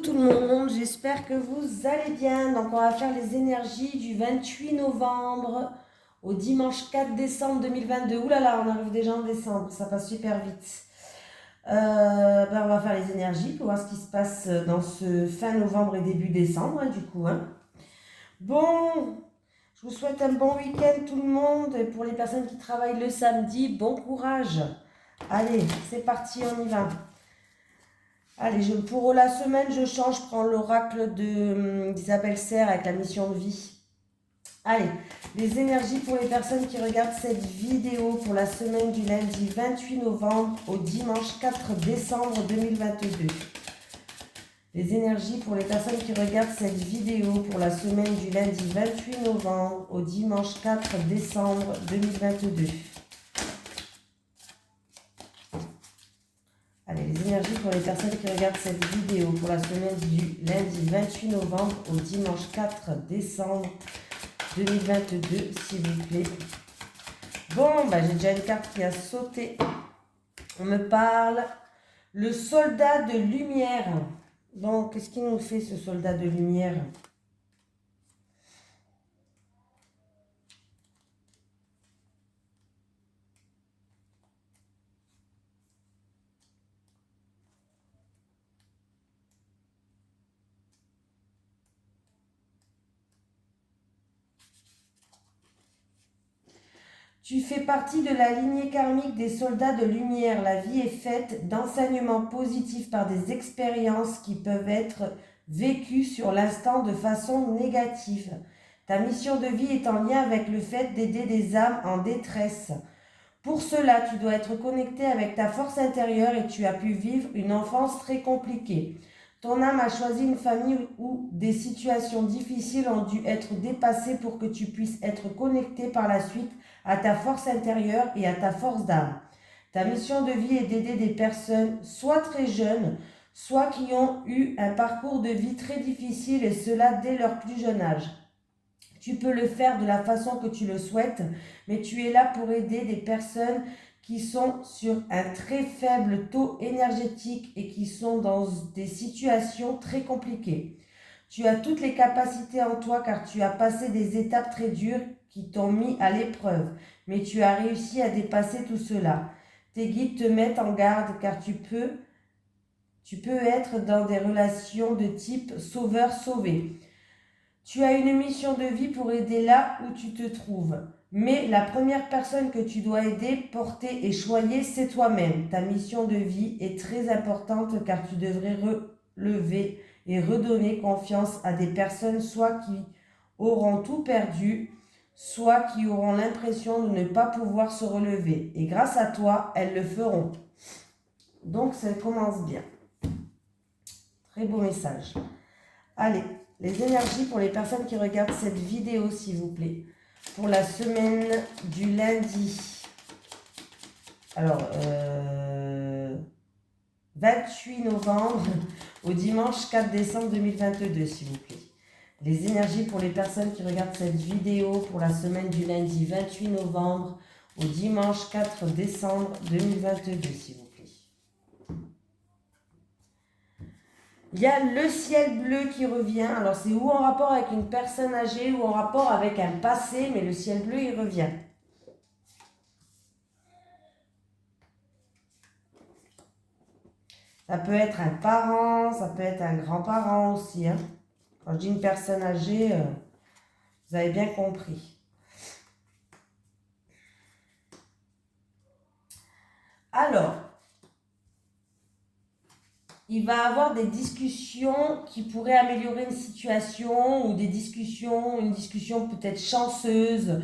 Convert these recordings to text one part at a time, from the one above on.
tout le monde, j'espère que vous allez bien. Donc on va faire les énergies du 28 novembre au dimanche 4 décembre 2022. Ouh là là, on arrive déjà en décembre, ça passe super vite. On va faire les énergies pour voir ce qui se passe dans ce fin novembre et début décembre du coup. Bon, je vous souhaite un bon week-end tout le monde. Et pour les personnes qui travaillent le samedi, bon courage. Allez, c'est parti, on y va. Allez, pour la semaine, je change, je prends l'oracle d'Isabelle Serre avec la mission de vie. Allez, les énergies pour les personnes qui regardent cette vidéo pour la semaine du lundi 28 novembre au dimanche 4 décembre 2022. Les énergies pour les personnes qui regardent cette vidéo pour la semaine du lundi 28 novembre au dimanche 4 décembre 2022. Allez, les énergies pour les personnes qui regardent cette vidéo pour la semaine du lundi 28 novembre au dimanche 4 décembre 2022, s'il vous plaît. Bon, j'ai déjà une carte qui a sauté. On me parle. Le soldat de lumière. Donc, qu'est-ce qu'il nous fait, ce soldat de lumière ? Tu fais partie de la lignée karmique des soldats de lumière. La vie est faite d'enseignements positifs par des expériences qui peuvent être vécues sur l'instant de façon négative. Ta mission de vie est en lien avec le fait d'aider des âmes en détresse. Pour cela, tu dois être connecté avec ta force intérieure et tu as pu vivre une enfance très compliquée. Ton âme a choisi une famille où des situations difficiles ont dû être dépassées pour que tu puisses être connecté par la suite à ta force intérieure et à ta force d'âme. Ta mission de vie est d'aider des personnes soit très jeunes, soit qui ont eu un parcours de vie très difficile et cela dès leur plus jeune âge. Tu peux le faire de la façon que tu le souhaites, mais tu es là pour aider des personnes qui sont sur un très faible taux énergétique et qui sont dans des situations très compliquées. Tu as toutes les capacités en toi car tu as passé des étapes très dures qui t'ont mis à l'épreuve, mais tu as réussi à dépasser tout cela. Tes guides te mettent en garde car tu peux être dans des relations de type sauveur-sauvé. Tu as une mission de vie pour aider là où tu te trouves. Mais la première personne que tu dois aider, porter et choyer, c'est toi-même. Ta mission de vie est très importante car tu devrais relever et redonner confiance à des personnes soit qui auront tout perdu, soit qui auront l'impression de ne pas pouvoir se relever. Et grâce à toi, elles le feront. Donc ça commence bien. Très beau message. Allez, les énergies pour les personnes qui regardent cette vidéo, s'il vous plaît. Pour la semaine du lundi. Alors, 28 novembre au dimanche 4 décembre 2022, s'il vous plaît. Les énergies pour les personnes qui regardent cette vidéo pour la semaine du lundi 28 novembre au dimanche 4 décembre 2022, s'il vous plaît. Il y a le ciel bleu qui revient. Alors, c'est ou en rapport avec une personne âgée ou en rapport avec un passé, mais le ciel bleu, il revient. Ça peut être un parent, ça peut être un grand-parent aussi. Quand je dis une personne âgée, vous avez bien compris. Alors, il va avoir des discussions qui pourraient améliorer une situation ou une discussion peut-être chanceuse,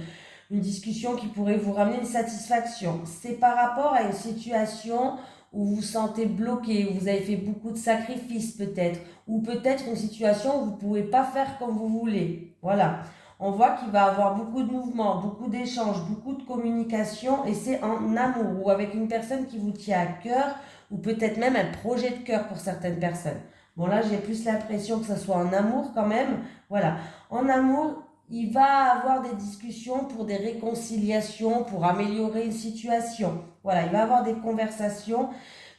une discussion qui pourrait vous ramener une satisfaction. C'est par rapport à une situation où vous vous sentez bloqué, où vous avez fait beaucoup de sacrifices peut-être, ou peut-être une situation où vous ne pouvez pas faire comme vous voulez. Voilà. On voit qu'il va avoir beaucoup de mouvements, beaucoup d'échanges, beaucoup de communication et c'est en amour ou avec une personne qui vous tient à cœur ou peut-être même un projet de cœur pour certaines personnes. Bon là, j'ai plus l'impression que ça soit en amour quand même. Voilà. En amour, il va avoir des discussions pour des réconciliations, pour améliorer une situation. Voilà, il va avoir des conversations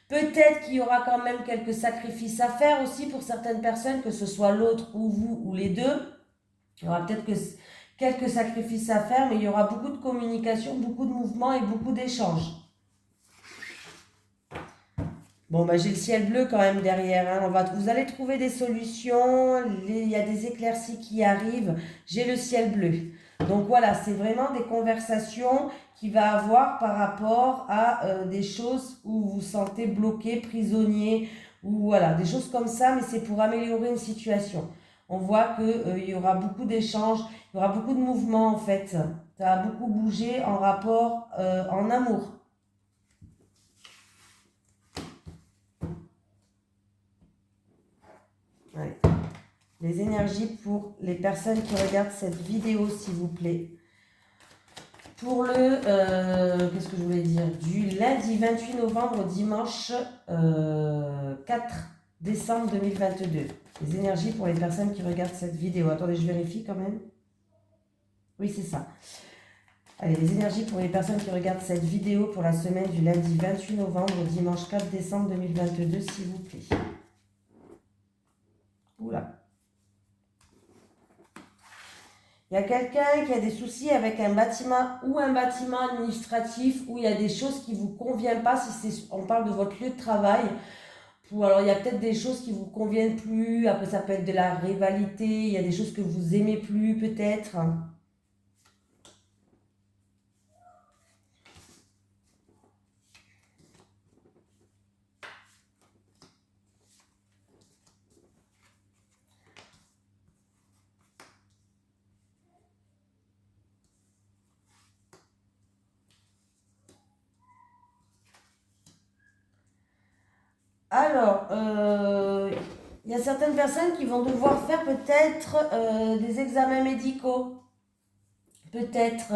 Peut-être qu'il y aura quand même quelques sacrifices à faire aussi pour certaines personnes, que ce soit l'autre ou vous ou les deux. Il y aura peut-être que quelques sacrifices à faire, mais il y aura beaucoup de communication, beaucoup de mouvements et beaucoup d'échanges. Bon, bah, j'ai le ciel bleu quand même derrière, hein. Vous allez trouver des solutions, il y a des éclaircies qui arrivent. J'ai le ciel bleu. Donc voilà, c'est vraiment des conversations qu'il va avoir par rapport à des choses où vous vous sentez bloqué, prisonnier, ou voilà, des choses comme ça, mais c'est pour améliorer une situation. On voit qu'il y aura beaucoup d'échanges, il y aura beaucoup de mouvements en fait. Ça va beaucoup bouger en rapport en amour. Ouais. Les énergies pour les personnes qui regardent cette vidéo, s'il vous plaît. Pour le, qu'est-ce que je voulais dire, du lundi 28 novembre au dimanche 4 décembre 2022. Les énergies pour les personnes qui regardent cette vidéo. Attendez, je vérifie quand même. Oui, c'est ça. Allez, les énergies pour les personnes qui regardent cette vidéo pour la semaine du lundi 28 novembre au dimanche 4 décembre 2022, s'il vous plaît. Oula. Il y a quelqu'un qui a des soucis avec un bâtiment ou un bâtiment administratif où il y a des choses qui ne vous conviennent pas, si on parle de votre lieu de travail. Ou alors il y a peut-être des choses qui ne vous conviennent plus, après ça peut être de la rivalité, il y a des choses que vous aimez plus peut-être. Alors, il y a certaines personnes qui vont devoir faire peut-être des examens médicaux. Peut-être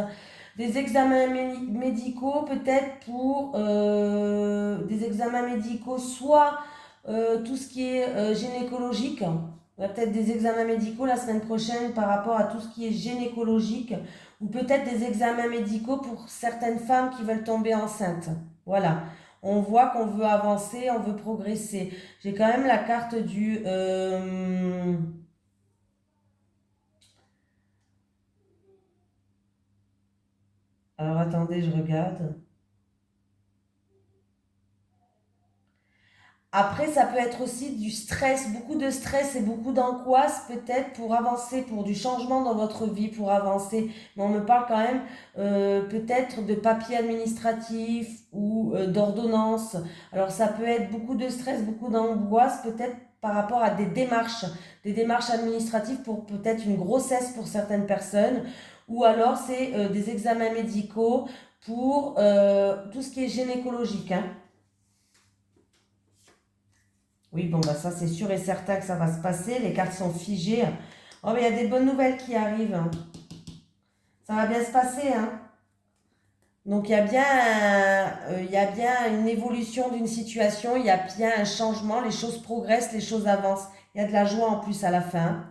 des examens médicaux, peut-être pour des examens médicaux, soit tout ce qui est gynécologique. Il y a peut-être des examens médicaux la semaine prochaine par rapport à tout ce qui est gynécologique, ou peut-être des examens médicaux pour certaines femmes qui veulent tomber enceintes. Voilà. On voit qu'on veut avancer, on veut progresser. J'ai quand même la carte du... Alors attendez, je regarde. Après, ça peut être aussi du stress, beaucoup de stress et beaucoup d'angoisse peut-être pour avancer, pour du changement dans votre vie, pour avancer. Mais on me parle quand même peut-être de papiers administratifs ou d'ordonnances. Alors ça peut être beaucoup de stress, beaucoup d'angoisse peut-être par rapport à des démarches administratives pour peut-être une grossesse pour certaines personnes. Ou alors c'est des examens médicaux pour tout ce qui est gynécologique, hein. Oui, bon, bah ça c'est sûr et certain que ça va se passer. Les cartes sont figées. Oh, mais il y a des bonnes nouvelles qui arrivent, hein. Ça va bien se passer, hein. Donc il y a bien une évolution d'une situation, il y a bien un changement, les choses progressent, les choses avancent. Il y a de la joie en plus à la fin.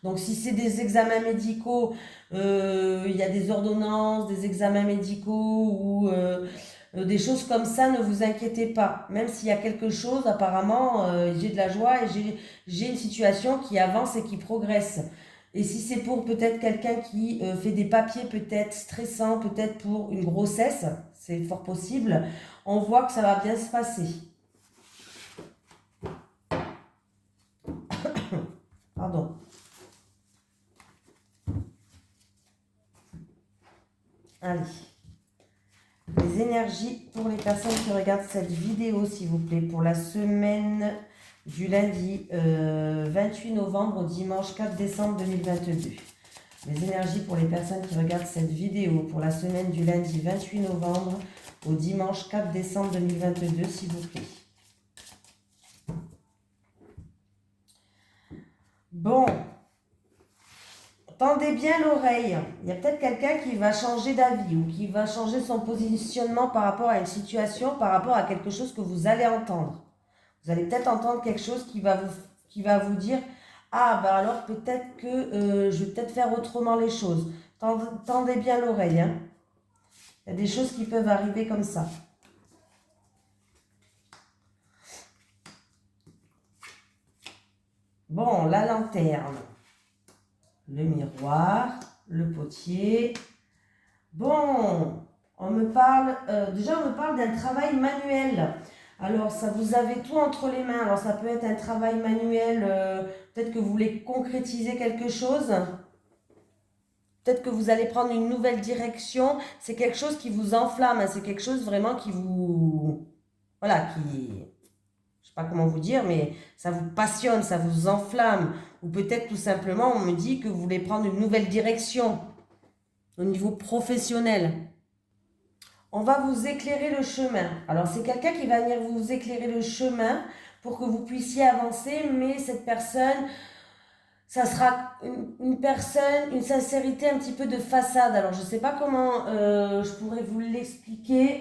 Donc si c'est des examens médicaux, il y a des ordonnances, des examens médicaux ou des choses comme ça, ne vous inquiétez pas. Même s'il y a quelque chose, apparemment, j'ai de la joie et j'ai une situation qui avance et qui progresse. Et si c'est pour peut-être quelqu'un qui fait des papiers peut-être stressants, peut-être pour une grossesse, c'est fort possible, on voit que ça va bien se passer. Pardon. Allez. Les énergies pour les personnes qui regardent cette vidéo, s'il vous plaît, pour la semaine du lundi 28 novembre au dimanche 4 décembre 2022. Les énergies pour les personnes qui regardent cette vidéo pour la semaine du lundi 28 novembre au dimanche 4 décembre 2022, s'il vous plaît. Bon. Tendez bien l'oreille. Il y a peut-être quelqu'un qui va changer d'avis ou qui va changer son positionnement par rapport à une situation, par rapport à quelque chose que vous allez entendre. Vous allez peut-être entendre quelque chose qui va vous dire « Ah, bah alors peut-être que je vais peut-être faire autrement les choses. » Tendez bien l'oreille, hein. Il y a des choses qui peuvent arriver comme ça. Bon, la lanterne, le miroir, le potier. Bon, déjà on me parle d'un travail manuel. Alors, ça vous avez tout entre les mains. Alors, ça peut être un travail manuel, peut-être que vous voulez concrétiser quelque chose. Peut-être que vous allez prendre une nouvelle direction. C'est quelque chose qui vous enflamme, hein. C'est quelque chose vraiment qui vous... Voilà, qui... Je sais pas comment vous dire, mais ça vous passionne, ça vous enflamme. Ou peut-être tout simplement, on me dit que vous voulez prendre une nouvelle direction au niveau professionnel. On va vous éclairer le chemin. Alors, c'est quelqu'un qui va venir vous éclairer le chemin pour que vous puissiez avancer, mais cette personne, ça sera une personne, une sincérité un petit peu de façade. Alors, je ne sais pas comment je pourrais vous l'expliquer.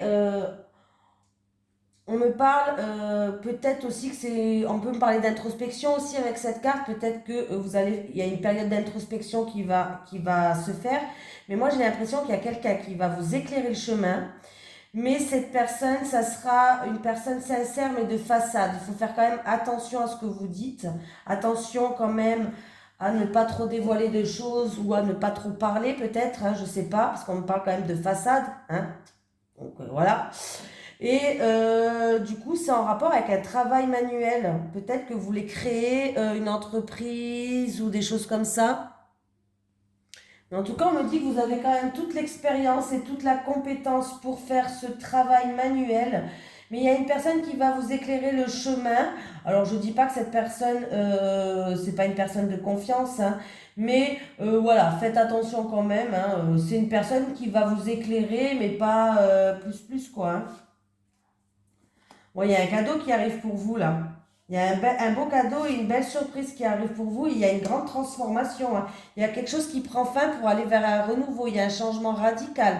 On me parle peut-être aussi que c'est... On peut me parler d'introspection aussi avec cette carte. Peut-être que il y a une période d'introspection qui va se faire. Mais moi, j'ai l'impression qu'il y a quelqu'un qui va vous éclairer le chemin. Mais cette personne, ça sera une personne sincère mais de façade. Il faut faire quand même attention à ce que vous dites. Attention quand même à ne pas trop dévoiler de choses ou à ne pas trop parler peut-être, hein, je ne sais pas, parce qu'on me parle quand même de façade. Hein. Donc voilà. Et du coup, c'est en rapport avec un travail manuel. Peut-être que vous voulez créer une entreprise ou des choses comme ça. Mais en tout cas, on me dit que vous avez quand même toute l'expérience et toute la compétence pour faire ce travail manuel. Mais il y a une personne qui va vous éclairer le chemin. Alors, je ne dis pas que cette personne, c'est pas une personne de confiance, hein, mais voilà, faites attention quand même. Hein, c'est une personne qui va vous éclairer, mais pas plus, quoi. Hein. Bon, il y a un cadeau qui arrive pour vous, là. Il y a un beau cadeau et une belle surprise qui arrive pour vous. Il y a une grande transformation. Hein. Il y a quelque chose qui prend fin pour aller vers un renouveau. Il y a un changement radical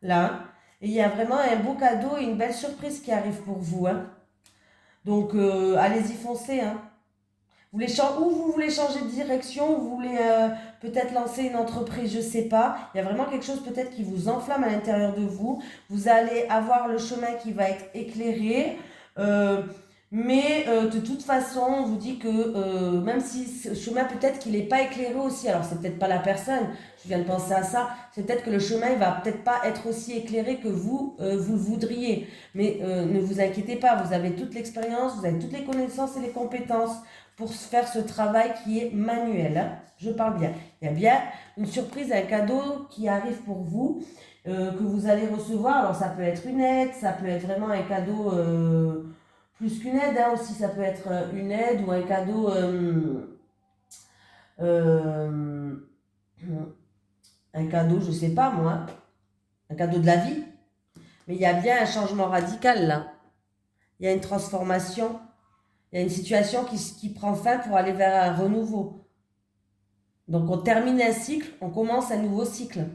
là. Hein. Et il y a vraiment un beau cadeau et une belle surprise qui arrive pour vous. Hein. Donc, allez-y, foncez. Hein. Ou vous voulez changer de direction, ou vous voulez peut-être lancer une entreprise, je ne sais pas. Il y a vraiment quelque chose peut-être qui vous enflamme à l'intérieur de vous. Vous allez avoir le chemin qui va être éclairé. Euh, mais de toute façon, on vous dit que même si ce chemin peut-être qu'il n'est pas éclairé aussi, alors c'est peut-être pas la personne, je viens de penser à ça, c'est peut-être que le chemin il va peut-être pas être aussi éclairé que vous le voudriez. Mais ne vous inquiétez pas, vous avez toute l'expérience, vous avez toutes les connaissances et les compétences pour faire ce travail qui est manuel. Hein. Je parle bien. Il y a bien une surprise, un cadeau qui arrive pour vous, que vous allez recevoir. Alors ça peut être une aide, ça peut être vraiment un cadeau plus qu'une aide hein, aussi. Ça peut être une aide ou un cadeau... un cadeau, je sais pas moi, un cadeau de la vie. Mais il y a bien un changement radical là. Il y a une transformation. Il y a une situation qui prend fin pour aller vers un renouveau. Donc on termine un cycle, on commence un nouveau cycle.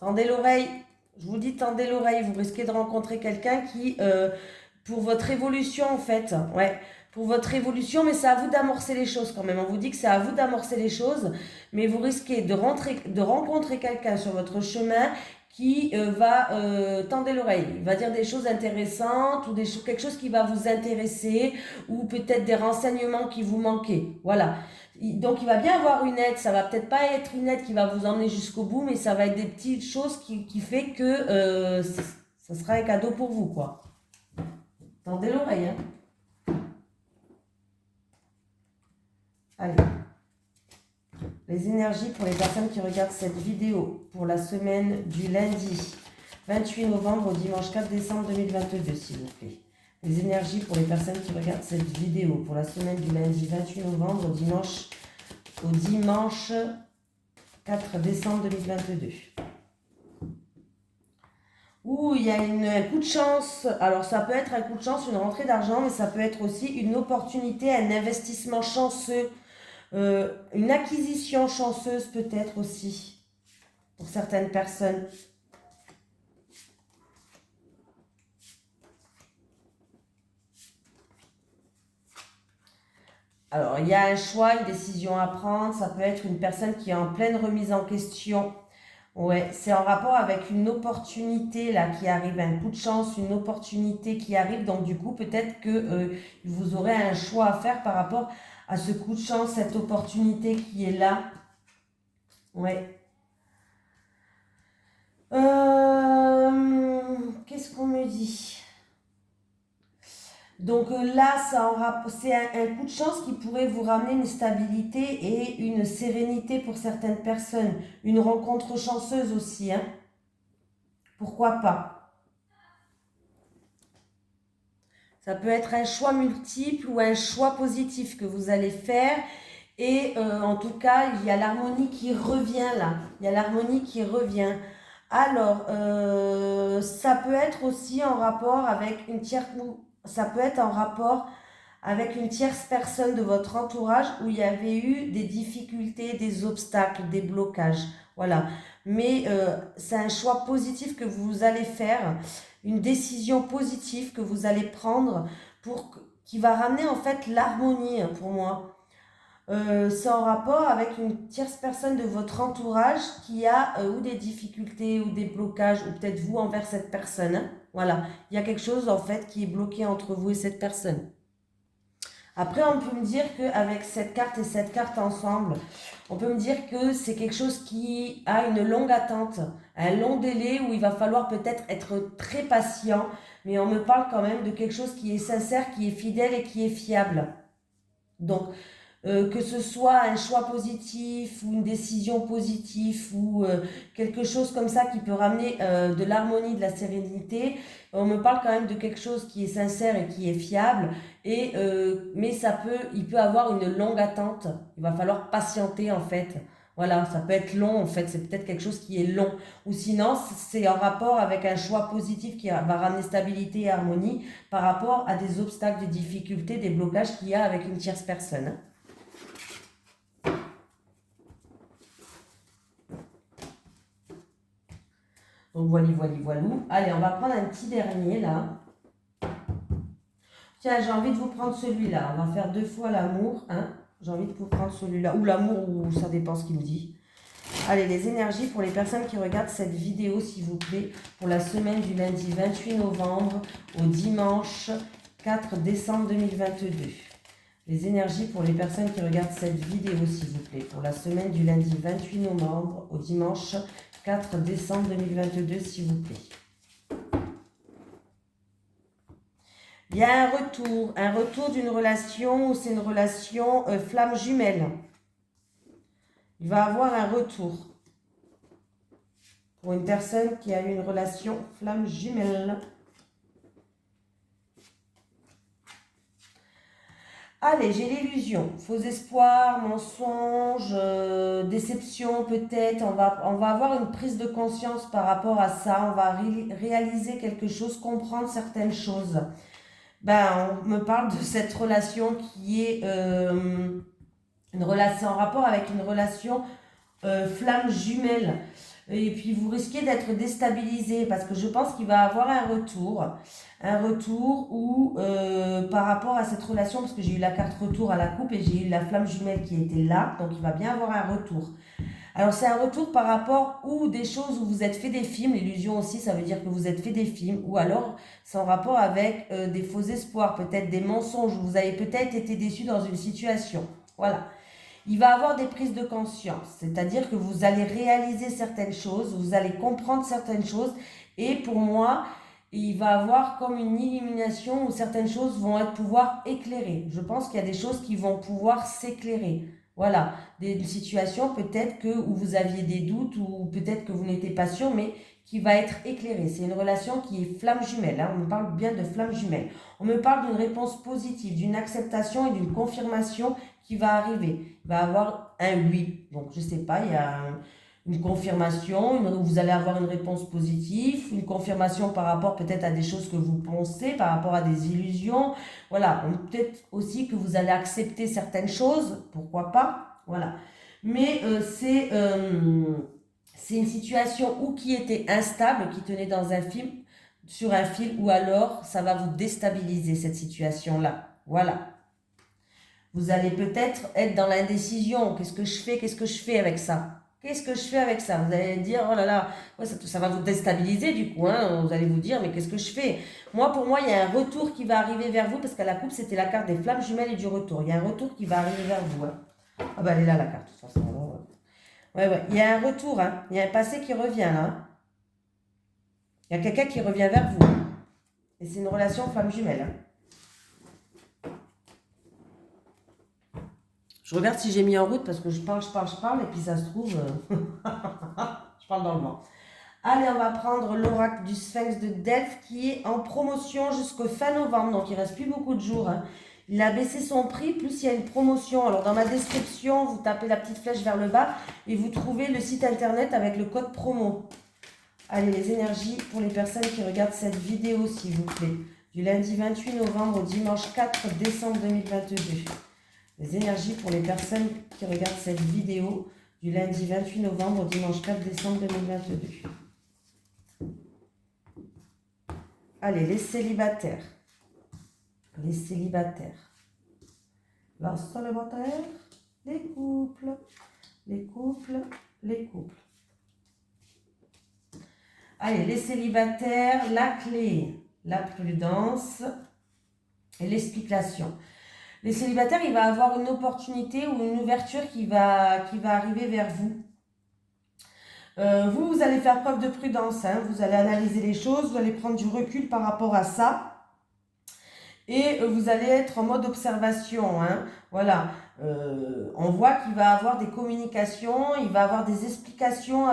Tendez l'oreille, je vous dis tendez l'oreille, vous risquez de rencontrer quelqu'un qui, pour votre évolution en fait, ouais, pour votre évolution, mais c'est à vous d'amorcer les choses quand même. On vous dit que c'est à vous d'amorcer les choses, mais vous risquez de rencontrer quelqu'un sur votre chemin qui va tendre l'oreille. Il va dire des choses intéressantes ou quelque chose qui va vous intéresser ou peut-être des renseignements qui vous manquaient. Voilà. Donc il va bien avoir une aide. Ça va peut-être pas être une aide qui va vous emmener jusqu'au bout, mais ça va être des petites choses qui fait que ça sera un cadeau pour vous, quoi. Tendez l'oreille, hein. Allez. Les énergies pour les personnes qui regardent cette vidéo pour la semaine du lundi 28 novembre au dimanche 4 décembre 2022, s'il vous plaît. Les énergies pour les personnes qui regardent cette vidéo pour la semaine du lundi 28 novembre au dimanche 4 décembre 2022. Ouh, il y a un coup de chance. Alors, ça peut être un coup de chance, une rentrée d'argent, mais ça peut être aussi une opportunité, un investissement chanceux. Une acquisition chanceuse peut-être aussi pour certaines personnes. Alors, il y a un choix, une décision à prendre. Ça peut être une personne qui est en pleine remise en question Ouais, c'est en rapport avec une opportunité là qui arrive, un coup de chance, une opportunité qui arrive. Donc du coup, peut-être que vous aurez un choix à faire par rapport à ce coup de chance, cette opportunité qui est là. Ouais. Qu'est-ce qu'on me dit? Donc là, c'est un coup de chance qui pourrait vous ramener une stabilité et une sérénité pour certaines personnes. Une rencontre chanceuse aussi, hein. Pourquoi pas? Ça peut être un choix multiple ou un choix positif que vous allez faire. Et en tout cas, il y a l'harmonie qui revient là. Il y a l'harmonie qui revient. Alors, ça peut être aussi en rapport avec une tierce, ça peut être en rapport avec une tierce personne de votre entourage où il y avait eu des difficultés, des obstacles, des blocages. Voilà. Mais c'est un choix positif que vous allez faire, une décision positive que vous allez prendre qui va ramener en fait l'harmonie pour moi. C'est en rapport avec une tierce personne de votre entourage qui a ou des difficultés ou des blocages, ou peut-être vous envers cette personne, hein. Voilà, il y a quelque chose en fait qui est bloqué entre vous et cette personne. Après, on peut me dire qu'avec cette carte et cette carte ensemble, on peut me dire que c'est quelque chose qui a une longue attente, un long délai où il va falloir peut-être être très patient, mais on me parle quand même de quelque chose qui est sincère, qui est fidèle et qui est fiable. Donc, que ce soit un choix positif ou une décision positive ou quelque chose comme ça qui peut ramener de l'harmonie, de la sérénité, on me parle quand même de quelque chose qui est sincère et qui est fiable, mais il peut avoir une longue attente, il va falloir patienter en fait. Voilà, ça peut être long en fait, c'est peut-être quelque chose qui est long. Ou sinon, c'est en rapport avec un choix positif qui va ramener stabilité et harmonie par rapport à des obstacles, des difficultés, des blocages qu'il y a avec une tierce personne. Donc voilà. Allez, on va prendre un petit dernier là. Tiens, j'ai envie de vous prendre celui-là. On va faire 2 fois l'amour, hein. J'ai envie de vous prendre celui-là. Ou l'amour, ou ça dépend ce qu'il me dit. Allez, les énergies pour les personnes qui regardent cette vidéo, s'il vous plaît, pour la semaine du lundi 28 novembre au dimanche 4 décembre 2022. Les énergies pour les personnes qui regardent cette vidéo, s'il vous plaît, pour la semaine du lundi 28 novembre au dimanche 4 décembre 2022, s'il vous plaît. Il y a un retour d'une relation où c'est une relation flamme jumelle. Il va avoir un retour pour une personne qui a eu une relation flamme jumelle. Allez, j'ai l'illusion, faux espoirs, mensonges, déception peut-être. On va avoir une prise de conscience par rapport à ça. On va réaliser quelque chose, comprendre certaines choses. Ben, on me parle de cette relation qui est une relation en rapport avec une relation flamme jumelle. Et puis vous risquez d'être déstabilisé parce que je pense qu'il va avoir un retour où par rapport à cette relation, parce que j'ai eu la carte retour à la coupe et j'ai eu la flamme jumelle qui était là, donc il va bien avoir un retour. Alors c'est un retour par rapport ou des choses où vous êtes fait des films, l'illusion aussi ça veut dire que vous êtes fait des films, ou alors c'est en rapport avec des faux espoirs, peut-être des mensonges, où vous avez peut-être été déçu dans une situation. Voilà. Il va avoir des prises de conscience, c'est-à-dire que vous allez réaliser certaines choses, vous allez comprendre certaines choses, et pour moi, il va avoir comme une illumination où certaines choses vont pouvoir éclairer. Je pense qu'il y a des choses qui vont pouvoir s'éclairer. Voilà, des situations peut-être où vous aviez des doutes ou peut-être que vous n'étiez pas sûr, mais qui va être éclairée. C'est une relation qui est flamme jumelle, hein. On me parle bien de flamme jumelle. On me parle d'une réponse positive, d'une acceptation et d'une confirmation qui va arriver. Il va avoir un oui. Donc, je ne sais pas, il y a une confirmation, vous allez avoir une réponse positive, une confirmation par rapport peut-être à des choses que vous pensez, par rapport à des illusions. Voilà, peut-être aussi que vous allez accepter certaines choses, pourquoi pas. Voilà. Mais c'est une situation qui était instable, qui tenait dans un film, sur un fil, ou alors ça va vous déstabiliser cette situation-là. Voilà. Vous allez peut-être être dans l'indécision. Qu'est-ce que je fais avec ça? Qu'est-ce que je fais avec ça? Vous allez dire, oh là là, ouais, ça va vous déstabiliser du coup. Hein. Vous allez vous dire, mais qu'est-ce que je fais? Moi, pour moi, il y a un retour qui va arriver vers vous, parce qu'à la coupe, c'était la carte des flammes jumelles et du retour. Il y a un retour qui va arriver vers vous. Hein. Ah bah elle est là, la carte, de toute façon. Ouais, ouais. Il y a un retour, hein. Il y a un passé qui revient là. Il y a quelqu'un qui revient vers vous. Et c'est une relation flamme jumelle. Hein. Je regarde si j'ai mis en route parce que je parle, et puis ça se trouve, je parle dans le vent. Allez, on va prendre l'oracle du Sphinx de Delphes qui est en promotion jusqu'au fin novembre, donc il ne reste plus beaucoup de jours. Hein. Il a baissé son prix, plus il y a une promotion. Alors dans ma description, vous tapez la petite flèche vers le bas et vous trouvez le site internet avec le code promo. Allez, les énergies pour les personnes qui regardent cette vidéo, s'il vous plaît. Du lundi 28 novembre au dimanche 4 décembre 2022. Les énergies pour les personnes qui regardent cette vidéo du lundi 28 novembre au dimanche 4 décembre 2022. Allez, les célibataires. Les célibataires. Les célibataires. Les couples. Les couples. Les couples. Allez, les célibataires, la clé, la prudence et l'explication. Les célibataires, il va avoir une opportunité ou une ouverture qui va arriver vers vous. Vous allez faire preuve de prudence, hein. Vous allez analyser les choses, vous allez prendre du recul par rapport à ça. Et vous allez être en mode observation. Hein. Voilà. On voit qu'il va avoir des communications, il va avoir des explications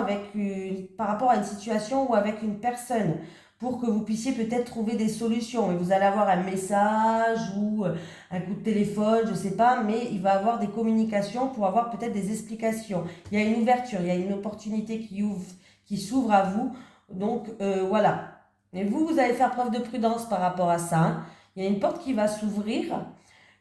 par rapport à une situation ou avec une personne pour que vous puissiez peut-être trouver des solutions. Et vous allez avoir un message ou un coup de téléphone, je ne sais pas, mais il va avoir des communications pour avoir peut-être des explications. Il y a une ouverture, il y a une opportunité qui s'ouvre à vous. Donc voilà. Et vous allez faire preuve de prudence par rapport à ça. Hein. Il y a une porte qui va s'ouvrir,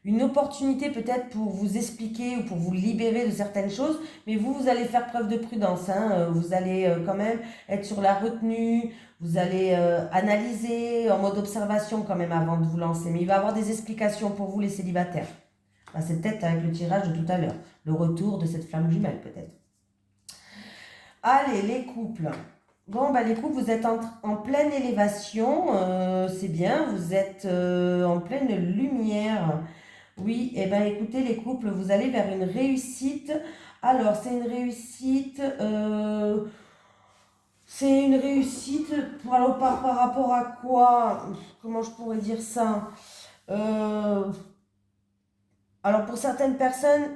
une opportunité peut-être pour vous expliquer ou pour vous libérer de certaines choses, mais vous allez faire preuve de prudence. Hein. Vous allez quand même être sur la retenue, vous allez analyser en mode observation quand même avant de vous lancer. Mais il va y avoir des explications pour vous les célibataires. Enfin, c'est peut-être avec le tirage de tout à l'heure, le retour de cette flamme jumelle peut-être. Allez, les couples. Bon, bah les couples, vous êtes en pleine élévation, c'est bien, vous êtes en pleine lumière. Oui, et ben écoutez les couples, vous allez vers une réussite. Alors, c'est une réussite par rapport à quoi? Comment je pourrais dire ça? Alors pour certaines personnes,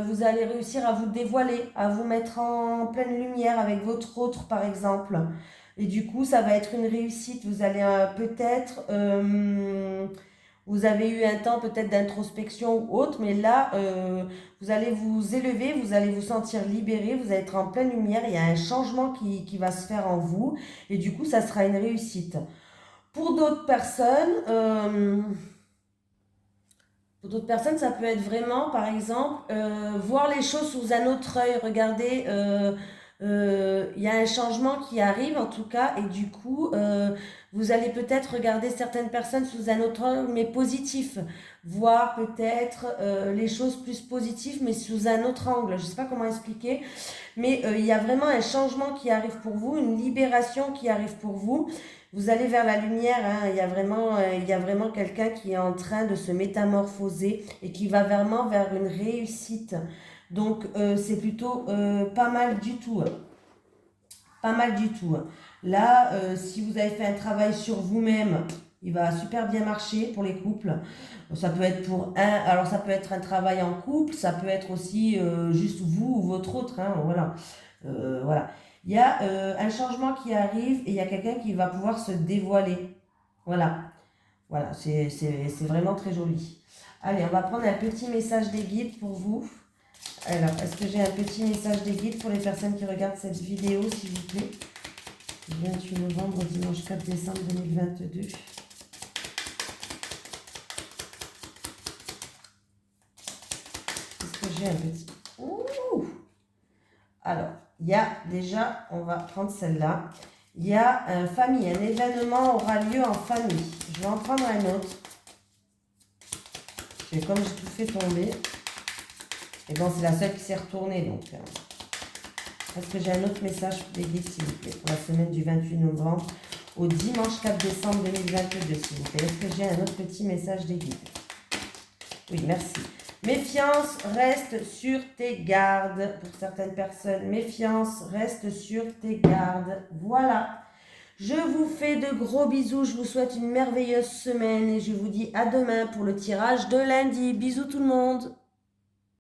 vous allez réussir à vous dévoiler, à vous mettre en pleine lumière avec votre autre par exemple. Et du coup, ça va être une réussite. Vous allez peut-être, vous avez eu un temps peut-être d'introspection ou autre, mais là, vous allez vous élever, vous allez vous sentir libéré, vous allez être en pleine lumière. Il y a un changement qui va se faire en vous et du coup, ça sera une réussite. Pour d'autres personnes... Pour d'autres personnes, ça peut être vraiment, par exemple, voir les choses sous un autre œil. Regardez, il y a un changement qui arrive en tout cas, et du coup, vous allez peut-être regarder certaines personnes sous un autre œil, mais positif. Voir peut-être les choses plus positives, mais sous un autre angle. Je ne sais pas comment expliquer, mais il y a vraiment un changement qui arrive pour vous, une libération qui arrive pour vous. Vous allez vers la lumière, hein. Il y a vraiment quelqu'un qui est en train de se métamorphoser et qui va vraiment vers une réussite. Donc, c'est plutôt pas mal du tout. Pas mal du tout. Là, si vous avez fait un travail sur vous-même, il va super bien marcher pour les couples. Ça peut être alors ça peut être un travail en couple, ça peut être aussi juste vous ou votre autre, hein, voilà. Voilà. Il y a un changement qui arrive et il y a quelqu'un qui va pouvoir se dévoiler. Voilà. Voilà, c'est vraiment très joli. Allez, on va prendre un petit message des guides pour vous. Alors, est-ce que j'ai un petit message des guides pour les personnes qui regardent cette vidéo, s'il vous plaît? 28 novembre, dimanche 4 décembre 2022. Est-ce que j'ai un petit... Ouh! Alors, il y a déjà, on va prendre celle-là. Il y a famille, un événement aura lieu en famille. Je vais en prendre un autre. Et comme j'ai tout fait tomber, et bon, c'est la seule qui s'est retournée, donc... Est-ce que j'ai un autre message des guides, s'il vous plaît, pour la semaine du 28 novembre au dimanche 4 décembre 2022, s'il vous plaît. Est-ce que j'ai un autre petit message des guides? Oui, merci. Méfiance, reste sur tes gardes. Pour certaines personnes, méfiance, reste sur tes gardes. Voilà. Je vous fais de gros bisous. Je vous souhaite une merveilleuse semaine et je vous dis à demain pour le tirage de lundi. Bisous tout le monde.